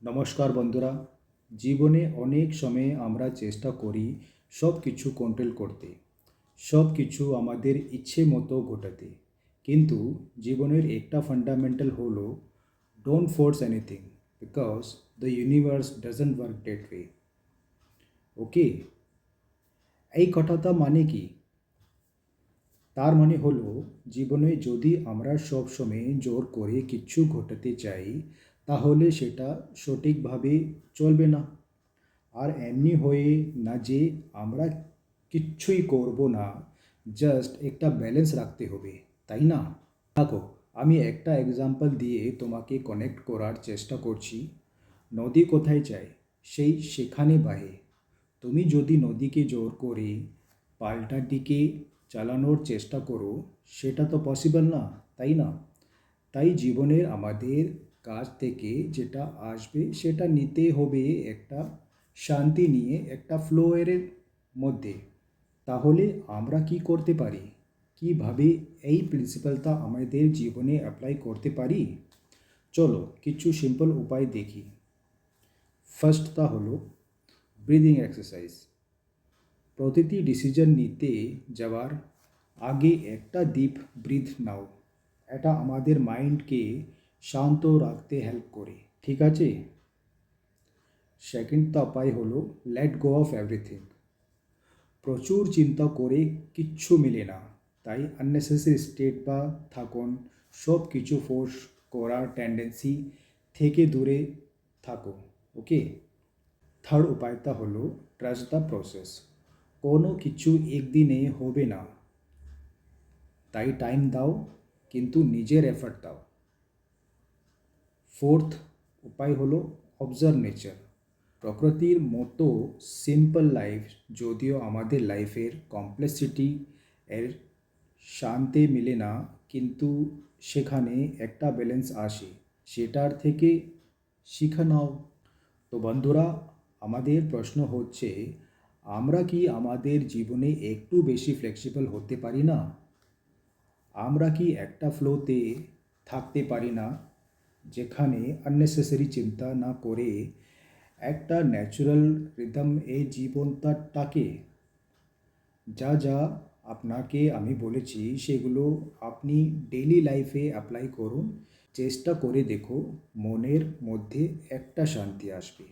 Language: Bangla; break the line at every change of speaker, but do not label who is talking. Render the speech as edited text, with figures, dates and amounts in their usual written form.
নমস্কার বন্ধুরা। জীবনে অনেক সময়ে আমরা চেষ্টা করি সব কিছু কন্ট্রোল করতে, সব কিছু আমাদের ইচ্ছে মতো ঘটাতে। কিন্তু জীবনের একটা ফান্ডামেন্টাল হলো don't force anything, because the universe doesn't work that way. Okay, এই কথাটা মানে কি? তার মানে হলো, জীবনে যদি আমরা সব সময় জোর করে কিছু ঘটাতে চাই, তাহলে সেটা সঠিকভাবে চলবে না। আর এমনি হয়ে না যে আমরা কিচ্ছুই করব না, জাস্ট একটা ব্যালেন্স রাখতে হবে, তাই না? দেখো, আমি একটা এক্সাম্পল দিয়ে তোমাকে কানেক্ট করার চেষ্টা করছি। নদী কোথায় চাই, সেখানে বাহে। তুমি যদি নদীকে জোর করে পাল্টার দিকে চালানোর চেষ্টা করো, সেটা তো পসিবল না, তাই না? তাই জীবনের আমাদের কাছ থেকে যেটা আসবে সেটা নিতে হবে একটা শান্তি নিয়ে, একটা ফ্লোয়ের মধ্যে। তাহলে আমরা কি করতে পারি, কিভাবে এই প্রিন্সিপালটা আমাদের জীবনে অ্যাপ্লাই করতে পারি? চলো কিছু সিম্পল উপায় দেখি। ফার্স্টটা হলো ব্রিদিং এক্সারসাইজ। প্রতিটি ডিসিশন নিতে যাওয়ার আগে একটা ডিপ ব্রিথ নাও। এটা আমাদের মাইন্ডকে শান্ত রাখতে হেল্প করে, ঠিক আছে? সেকেন্ডটা উপায় হলো লেট গো অফ এভরিথিং। প্রচুর চিন্তা করে কিচ্ছু মিলে না, তাই আননেসেসারি স্টেট বা থাকুন সব কিছু ফোর্স করার টেন্ডেন্সি থেকে দূরে থাকো। ওকে, থার্ড উপায়টা হলো ট্রাস্ট দ্য প্রসেস। কোনো কিছু একদিনে হবে না, তাই টাইম দাও, কিন্তু নিজের এফর্ট দাও। ফোর্থ উপায় হলো অবজার্ভ নেচার। প্রকৃতির মতো সিম্পল লাইফ, যদিও আমাদের লাইফের কমপ্লেক্সিটি এর শান্তি মিলে না, কিন্তু সেখানে একটা ব্যালেন্স আসে, সেটার থেকে শিখে নাও। তো বন্ধুরা, আমাদের প্রশ্ন হচ্ছে, আমরা কি আমাদের জীবনে একটু বেশি ফ্লেক্সিবল হতে পারি না? আমরা কি একটা ফ্লোতে থাকতে পারি না, যেখানে আননেসেসারি চিন্তা না করে একটা ন্যাচুরাল রিদম এই জীবনটাকে? যা যা আপনাকে আমি বলেছি সেগুলো আপনি ডেইলি লাইফে অ্যাপ্লাই করুন। চেষ্টা করে দেখো, মনের মধ্যে একটা শান্তি আসবে।